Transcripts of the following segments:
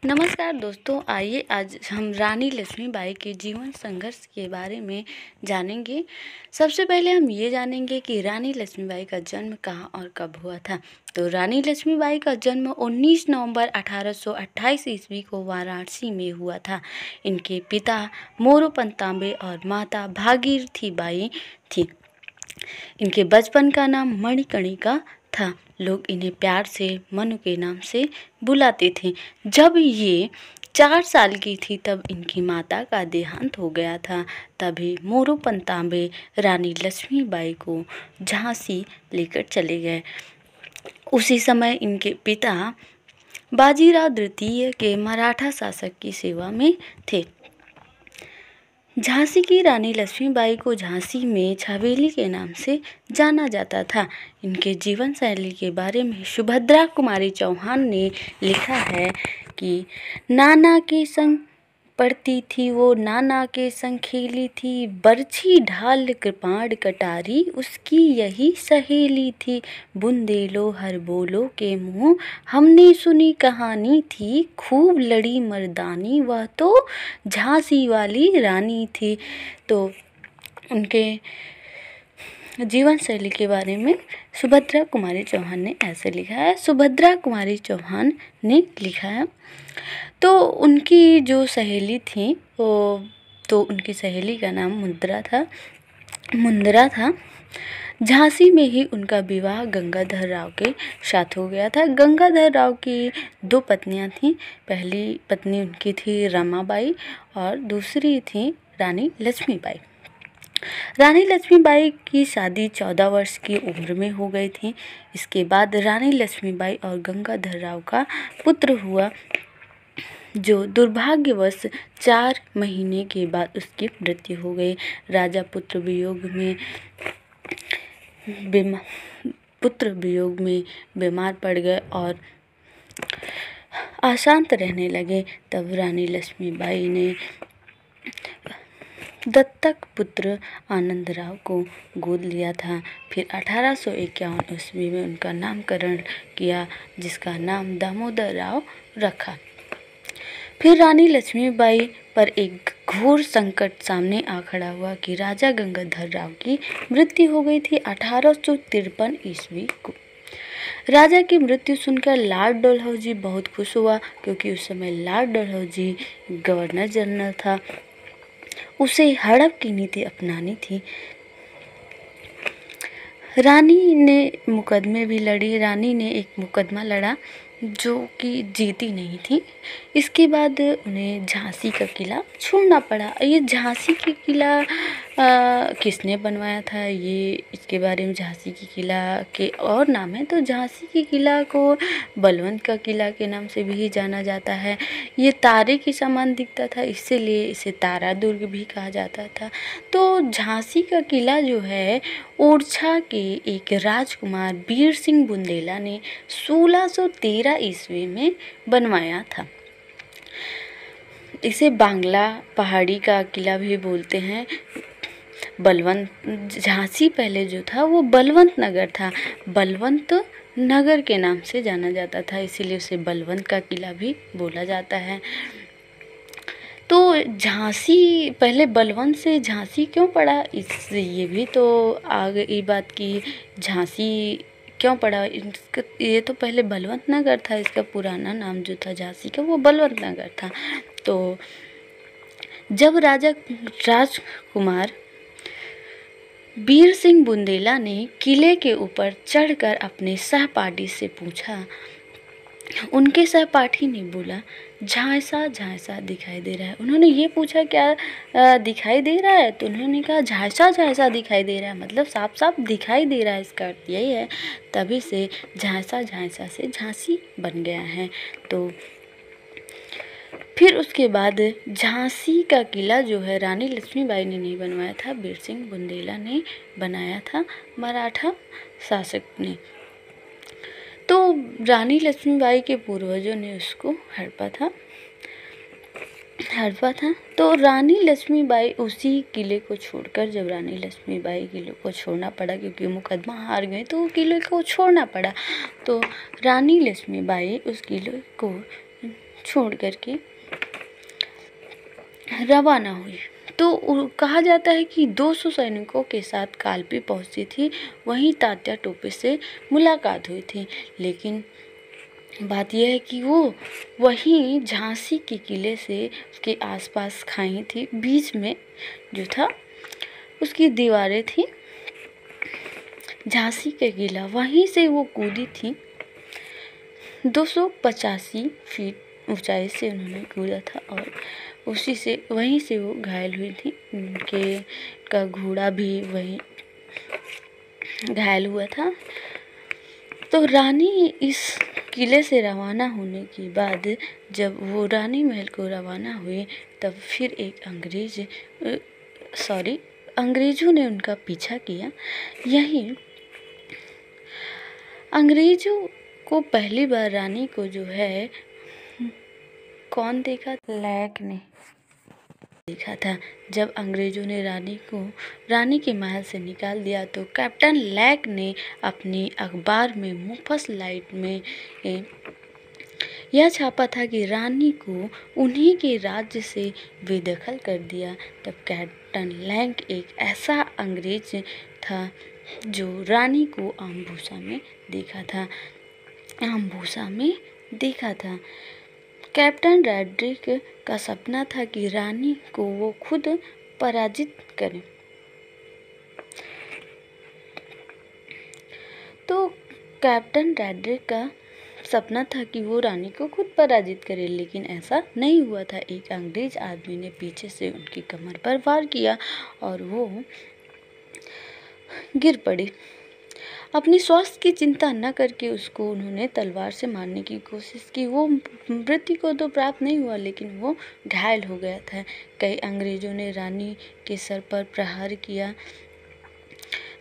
नमस्कार दोस्तों, आइए आज हम रानी लक्ष्मीबाई के जीवन संघर्ष के बारे में जानेंगे। सबसे पहले हम ये जानेंगे कि रानी लक्ष्मीबाई का जन्म कहाँ और कब हुआ था। तो रानी लक्ष्मीबाई का जन्म 19 नवंबर 1828 ईस्वी को वाराणसी में हुआ था। इनके पिता मोरोपंत तांबे और माता भागीरथी बाई थी। इनके बचपन का नाम मणिकर्णिका था। लोग इन्हें प्यार से मनु के नाम से बुलाते थे। जब ये 4 साल की थी तब इनकी माता का देहांत हो गया था। तभी मोरोपंत तांबे रानी लक्ष्मीबाई को झांसी लेकर चले गए। उसी समय इनके पिता बाजीराव द्वितीय के मराठा शासक की सेवा में थे। झांसी की रानी लक्ष्मीबाई को झांसी में छाबेली के नाम से जाना जाता था। इनके जीवन शैली के बारे में सुभद्रा कुमारी चौहान ने लिखा है कि नाना के संग पढ़ती थी वो, नाना के संग खेली थी, बरछी ढाल कृपाण कटारी उसकी यही सहेली थी। बुंदेलो हर बोलो के मुँह हमने सुनी कहानी थी, खूब लड़ी मर्दानी वह तो झांसी वाली रानी थी। तो उनके जीवन शैली के बारे में सुभद्रा कुमारी चौहान ने ऐसे लिखा है। सुभद्रा कुमारी चौहान ने लिखा है। तो उनकी जो सहेली थी उनकी सहेली का नाम मुंदरा था। झांसी में ही उनका विवाह गंगाधर राव के साथ हो गया था। गंगाधर राव की 2 पत्नियां थीं। पहली पत्नी उनकी थी रमाबाई और दूसरी थी रानी लक्ष्मीबाई। रानी लक्ष्मीबाई की शादी 14 वर्ष की उम्र में हो गई थी। इसके बाद रानी लक्ष्मीबाई और गंगाधर राव का पुत्र हुआ, जो दुर्भाग्यवश 4 महीने के बाद उसकी मृत्यु हो गई। राजा पुत्र वियोग में बीमार पड़ गए और अशांत रहने लगे। तब रानी लक्ष्मीबाई ने दत्तक पुत्र आनंदराव को गोद लिया था। फिर 1851 ईस्वी में उनका नामकरण किया, जिसका नाम दामोदर राव रखा। फिर रानी लक्ष्मीबाई पर एक घोर संकट सामने आ खड़ा हुआ कि राजा गंगाधर राव की मृत्यु हो गई थी 1853 ईस्वी को। राजा की मृत्यु सुनकर लॉर्ड डलहौजी बहुत खुश हुआ, क्योंकि उस समय लॉर्ड डलहौजी गवर्नर जनरल था। उसे हड़प की नीति अपनानी थी। रानी ने मुकदमे भी लड़ी। रानी ने एक मुकदमा लड़ा जो कि जीती नहीं थी। इसके बाद उन्हें झांसी का किला छोड़ना पड़ा। ये झांसी की किला किसने बनवाया था, ये इसके बारे में झांसी की किला के और नाम है। तो झांसी की किला को बलवंत का किला के नाम से भी जाना जाता है। ये तारे के समान दिखता था, इसीलिए इसे तारा दुर्ग भी कहा जाता था। तो झांसी का किला जो है ओरछा के एक राजकुमार बीर सिंह बुंदेला ने 1613 ईस्वी में बनवाया था। इसे बांग्ला पहाड़ी का किला भी बोलते हैं। झांसी पहले जो था वो बलवंत नगर था। बलवंत नगर के नाम से जाना जाता था, इसीलिए उसे बलवंत का किला भी बोला जाता है। तो झांसी पहले बलवंत से झांसी क्यों पड़ा, ये भी तो आगे ये बात की झांसी क्यों पड़ा। ये तो पहले बलवंत नगर था, इसका पुराना नाम जो था झांसी का वो बलवंत नगर था। तो जब राजकुमार बीर सिंह बुंदेला ने किले के ऊपर चढ़कर अपने सहपाठी से पूछा, उनके सहपाठी ने बोला झांसा झांसा दिखाई दे रहा है। उन्होंने ये पूछा क्या दिखाई दे रहा है, तो उन्होंने कहा झांसा झांसा दिखाई दे रहा है, मतलब साफ साफ दिखाई दे रहा है, इसका अर्थ यही है। तभी से झांसा झांसा से झांसी बन गया है। तो फिर उसके बाद झांसी का किला जो है रानी लक्ष्मीबाई ने नहीं बनवाया था, बीर सिंह बुंदेला ने बनाया था, मराठा शासक ने। तो रानी लक्ष्मीबाई के पूर्वजों ने उसको हड़पा था। तो रानी लक्ष्मीबाई उसी किले को छोड़कर, जब रानी लक्ष्मीबाई किले को छोड़ना पड़ा क्योंकि मुकदमा हार गए, तो किले को छोड़ना पड़ा। तो रानी लक्ष्मीबाई उस किले को छोड़ करके रवाना हुई। तो कहा जाता है कि 200 सैनिकों के साथ कालपी पहुंची थी। वहीं तात्या टोपे से मुलाकात हुई थी। लेकिन बात यह है कि वो वहीं झांसी के किले से के आसपास खाई थी। बीच में जो था उसकी दीवारें थी। झांसी का किला, वहीं से वो कूदी थी। 285 फीट ऊंचाई से उन्होंने कूदा था और वहीं से वो घायल हुई थी। उनके का घोड़ा भी वहीं घायल हुआ था। तो रानी इस किले से रवाना होने के बाद जब वो रानी महल को रवाना हुए, तब फिर एक अंग्रेजों ने उनका पीछा किया। यही अंग्रेजों को पहली बार रानी को जो है कौन देखा? लैक ने देखा था। जब अंग्रेजों ने रानी के महल से निकाल दिया तो कैप्टन लैक ने अपनी अखबार में मुफस लाइट में यह छापा था कि रानी को उन्हीं के राज्य से बेदखल कर दिया। तब कैप्टन लैक एक ऐसा अंग्रेज था जो रानी को आमभूसा में देखा था। कैप्टन रैड्रिक का सपना था कि रानी को वो खुद पराजित करे। तो कैप्टन रैड्रिक का सपना था कि वो रानी को खुद पराजित करे, लेकिन ऐसा नहीं हुआ था। एक अंग्रेज आदमी ने पीछे से उनकी कमर पर वार किया और वो गिर पड़ी। अपनी स्वास्थ्य की चिंता न करके उसको उन्होंने तलवार से मारने की कोशिश की। वो मृत्यु को तो प्राप्त नहीं हुआ, लेकिन वो घायल हो गया था। कई अंग्रेजों ने रानी के सर पर प्रहार किया,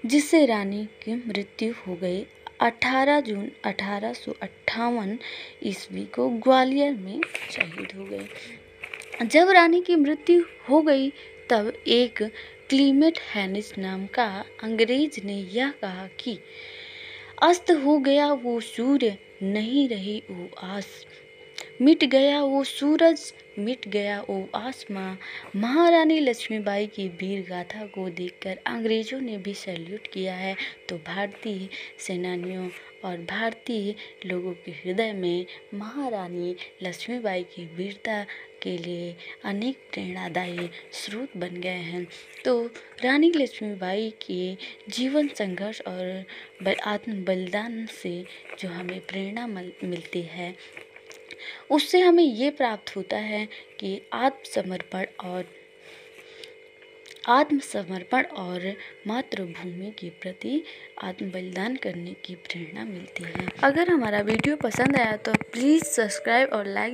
जिससे रानी की मृत्यु हो गई। 18 जून 1858 ईस्वी को ग्वालियर में शहीद हो गए। जब रानी की मृत्यु हो गई तब एक क्लीमेट हैनिस नाम का अंग्रेज ने यह कहा कि अस्त हो गया वो सूर्य, नहीं रही वो आस, मिट गया वो सूरज, मिट गया वो आसमां। महारानी लक्ष्मीबाई की वीर गाथा को देखकर अंग्रेजों ने भी सैल्यूट किया है। तो भारतीय सेनानियों और भारतीय लोगों के हृदय में महारानी लक्ष्मीबाई की वीरता के लिए अनेक प्रेरणादायी स्रोत बन गए हैं। तो रानी लक्ष्मीबाई के जीवन संघर्ष और आत्म बलिदान से जो हमें प्रेरणा मिलती है, उससे हमें ये प्राप्त होता है कि आत्मसमर्पण और मातृभूमि के प्रति आत्म बलिदान करने की प्रेरणा मिलती है। अगर हमारा वीडियो पसंद आया तो प्लीज़ सब्सक्राइब और लाइक